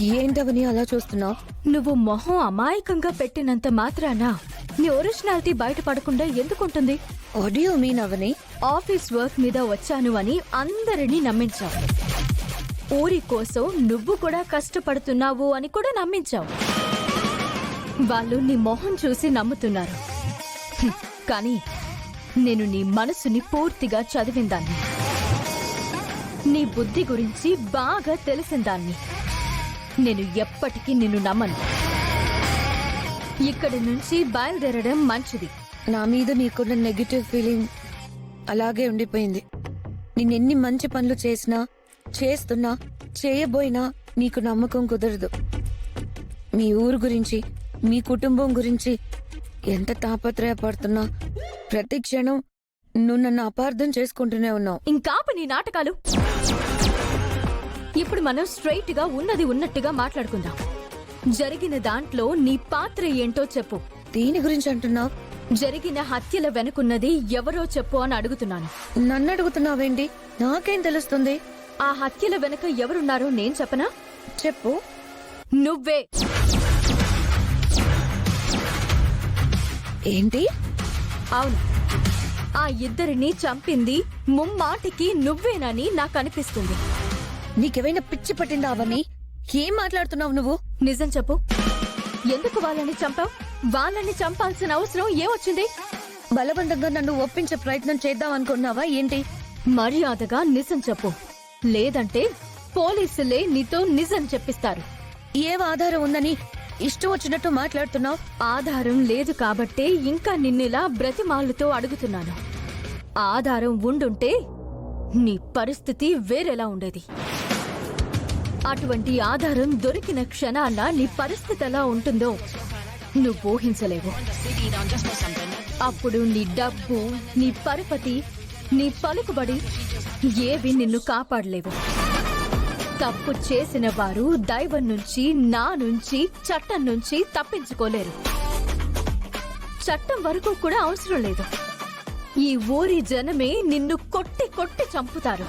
ఏంటవని అలా చూస్తున్నావు? నువ్వు మొహం అమాయకంగా పెట్టినంత మాత్రాన నీ ఒరిజినాలిటీ బయటపడకుండా ఎందుకుంటుంది? ఆడియో మీన్ అవని? ఆఫీస్ వర్క్ మీద వచ్చాను అని అందరినీ నమ్మించావు. ఊరి కోసం నువ్వు కూడా కష్టపడుతున్నావు అని కూడా నమ్మించావు. వాళ్ళు నీ మొహం చూసి నమ్ముతున్నారు. కానీ నేను నీ మనసుని పూర్తిగా చదివిందాన్ని, నీ బుద్ధి గురించి బాగా తెలిసిందాన్ని. నేను ఎప్పటికీ నిన్ను నమ్మను. ఇక్కడి నుంచి బయలుదేరడం మంచిది. నా మీద నీకున్న నెగటివ్ ఫీలింగ్ అలాగే ఉండిపోయింది. నేనెన్ని మంచి పనులు చేస్తున్నా చేయబోయినా నీకు నమ్మకం కుదరదు. మీ ఊరు గురించి, మీ కుటుంబం గురించి ఎంత తాపత్రయపడుతున్నా ప్రతి క్షణం నువ్వు నన్ను అపార్థం చేసుకుంటూనే ఉన్నావు. ఇంకాపు నీ నాటకాలు. ఇప్పుడు మనం స్ట్రైట్ గా ఉన్నది ఉన్నట్టుగా మాట్లాడుకుందాం. జరిగిన దాంట్లో నీ పాత్ర ఏంటో చెప్పు. దీని గురించి అంటున్నావు? జరిగిన హత్యల వెనుకున్నది ఎవరో చెప్పు అని అడుగుతున్నాను. నన్ను అడుగుతున్నావేంటి? నాకేం తెలుస్తుంది? ఆ హత్యల వెనుక ఎవరున్నారో నేను చెప్పనా? చెప్పు. నువ్వే. ఏంటి? అవును, ఆ ఇద్దరిని చంపింది ముమ్మాటికి నువ్వేనని నాకు అనిపిస్తుంది. నీకేమైనా పిచ్చి పట్టిందా అవని? ఏం మాట్లాడుతున్నావు నువ్వు? నిజం చెప్పు. ఎందుకు వాళ్ళని చంపావు? వాళ్ళని చంపాల్సిన అవసరం ఏమొచ్చింది? బలవంతంగా నన్ను ఒప్పించే ప్రయత్నం చేద్దాం అనుకున్నావా ఏంటి? మర్యాదగా నిజం చెప్పు, లేదంటే పోలీసులే నీతో నిజం చెప్పిస్తారు. ఏం ఆధారం ఉందని ఇష్టం వచ్చినట్టు మాట్లాడుతున్నావు? ఆధారం లేదు కాబట్టే ఇంకా నిన్నిలా బ్రతిమాలుతో అడుగుతున్నాను. ఆధారం ఉండుంటే నీ పరిస్థితి వేరేలా ఉండేది. అటువంటి ఆధారం దొరికిన క్షణాన నీ పరిస్థితి ఎలా ఉంటుందో నువ్వు ఊహించలేవు. అప్పుడు నీ డబ్బు, నీ పరపతి, నీ పలుకుబడి ఏవి నిన్ను కాపాడలేవు. తప్పు చేసిన వారు దైవం నుంచి, నా నుంచి, చట్టం నుంచి తప్పించుకోలేరు. చట్టం వరకు కూడా అవసరం లేదు. ఈ ఊరి జనమే నిన్ను కొట్టి కొట్టి చంపుతారు.